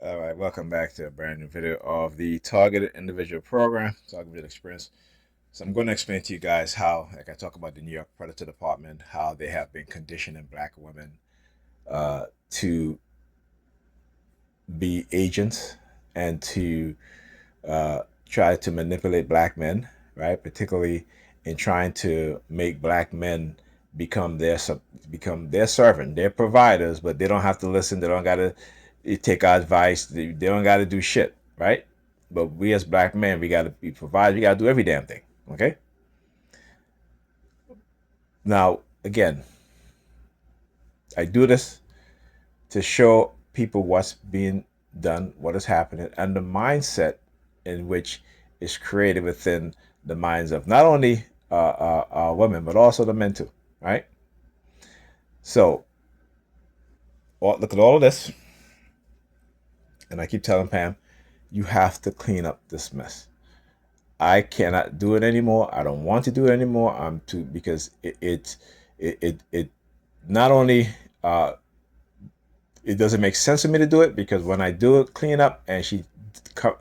All right, welcome back to a brand new video of the Targeted Individual Program, Targeted Experience. So I'm going to explain to you guys how, like I talk about the New York Predator Department, how they have been conditioning black women to be agents and to try to manipulate black men, right? Particularly in trying to make black men become their servant, their providers, but they don't have to listen. They don't got to take our advice. They don't got to do shit, right? But we as black men, we got to be providers. We got to do every damn thing. Okay. Now, again, I do this to show people what's being done, what is happening, and the mindset in which is created within the minds of not only women but also the men too, right? So look at all of this, and I keep telling Pam, you have to clean up this mess. I cannot do it anymore. I don't want to do it anymore. I'm too because it not only it doesn't make sense for me to do it because when I do it, clean up, and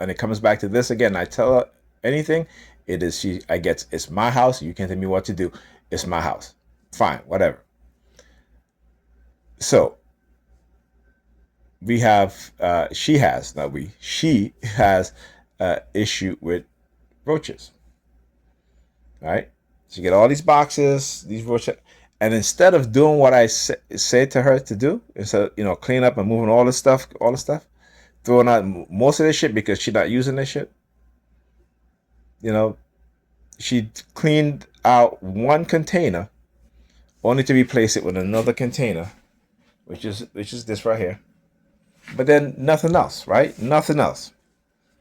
it comes back to this again. I tell her anything, it is she. I get it's my house. You can't tell me what to do. It's my house. Fine, whatever. So we have. She has not we. She has issue with roaches. Right. She get all these boxes, these roaches, and instead of doing what I say to her to do, instead of, clean up and moving all the stuff, throwing out most of this shit because she's not using this shit. You know, she cleaned out one container only to replace it with another container, which is this right here. But then nothing else, right? Nothing else.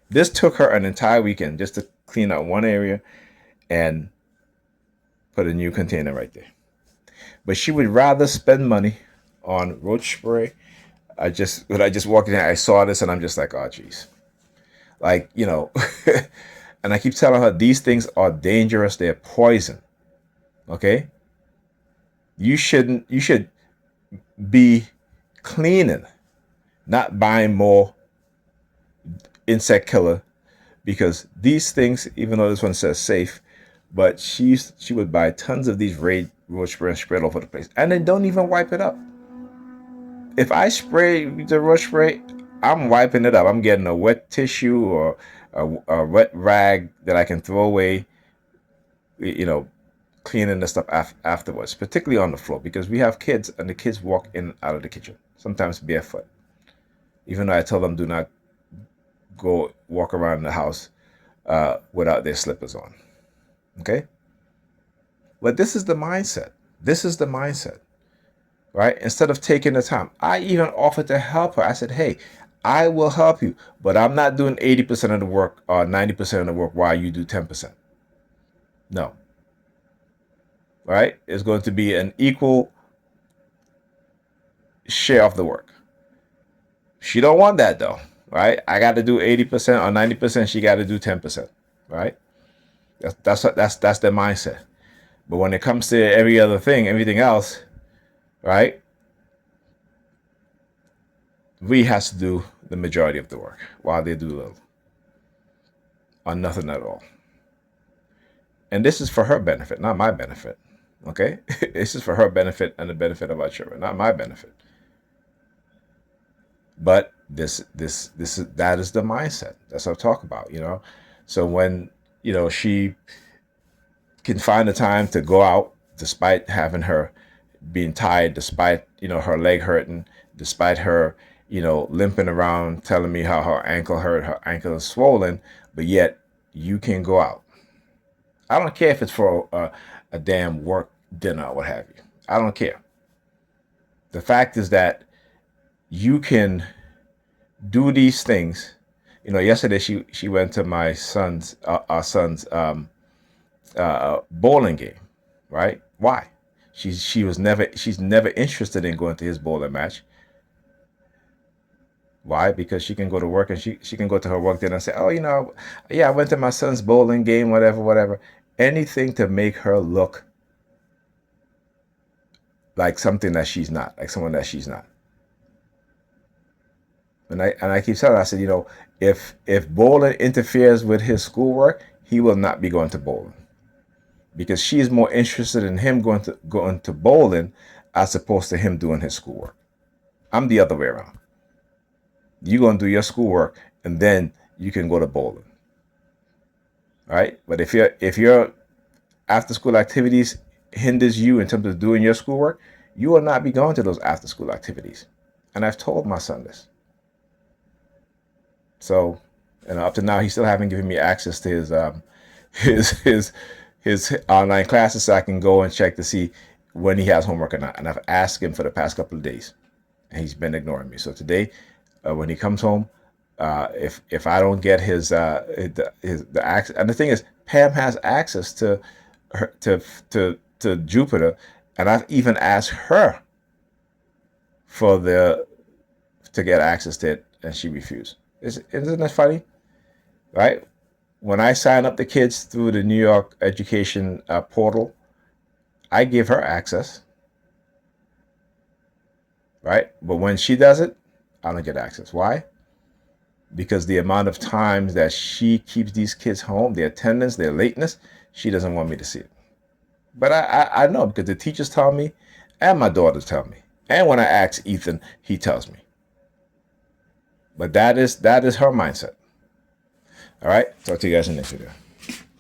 This took her an entire weekend just to clean out one area and put a new container right there. But she would rather spend money on roach spray. When I just walked in, I saw this and I'm just like, oh, jeez. Like, and I keep telling her these things are dangerous. They're poison. Okay. You should be cleaning, not buying more insect killer because these things, even though this one says safe, but she would buy tons of these raid roach spray and spread all over the place, and then don't even wipe it up. If I spray the roach spray, I'm wiping it up. I'm getting a wet tissue or a wet rag that I can throw away. You know, cleaning the stuff afterwards, particularly on the floor, because we have kids and the kids walk in and out of the kitchen, sometimes barefoot. Even though I tell them do not go walk around the house without their slippers on. Okay? But this is the mindset. This is the mindset, right? Instead of taking the time, I even offered to help her. I said, hey, I will help you, but I'm not doing 80% of the work or 90% of the work while you do 10%. No. Right? It's going to be an equal share of the work. She don't want that though, right? I got to do 80% or 90%. She got to do 10%, right? That's their mindset. But when it comes to every other thing, everything else, right? We has to do the majority of the work while they do little or nothing at all. And this is for her benefit, not my benefit. Okay, this is for her benefit and the benefit of our children, not my benefit. But that is the mindset. That's what I'm talking about. So when she can find the time to go out despite having her being tired, despite her leg hurting, despite her limping around, telling me how her ankle hurt, her ankle is swollen, but yet you can go out. I don't care if it's for a damn work dinner or what have you. I don't care. The fact is that you can do these things. Yesterday she went to my son's our son's bowling game, right? Why? She's never interested in going to his bowling match. Why? Because she can go to work and she can go to her work dinner and say, oh, yeah, I went to my son's bowling game, whatever, whatever. Anything to make her look like something that she's not, like someone that she's not. And I keep telling her, I said, if bowling interferes with his schoolwork, he will not be going to bowling because she's more interested in him going to bowling as opposed to him doing his schoolwork. I'm the other way around. You're gonna do your schoolwork and then you can go to bowling. All right. But if your after school activities hinders you in terms of doing your schoolwork, you will not be going to those after school activities. And I've told my son this. So, up to now, he still haven't given me access to his his his online classes, so I can go and check to see when he has homework or not. And I've asked him for the past couple of days, and he's been ignoring me. So today, when he comes home, if I don't get his the access, and the thing is, Pam has access to her to Jupiter, and I've even asked her for the to get access to it, and she refused. Isn't that funny? Right? When I sign up the kids through the New York Education portal, I give her access, right? But when she does it, I don't get access. Why? Because the amount of times that she keeps these kids home, their attendance, their lateness, she doesn't want me to see it. But I know because the teachers tell me, and my daughters tell me, and when I ask Ethan, he tells me. But that is her mindset. All right. Talk to you guys in the next video.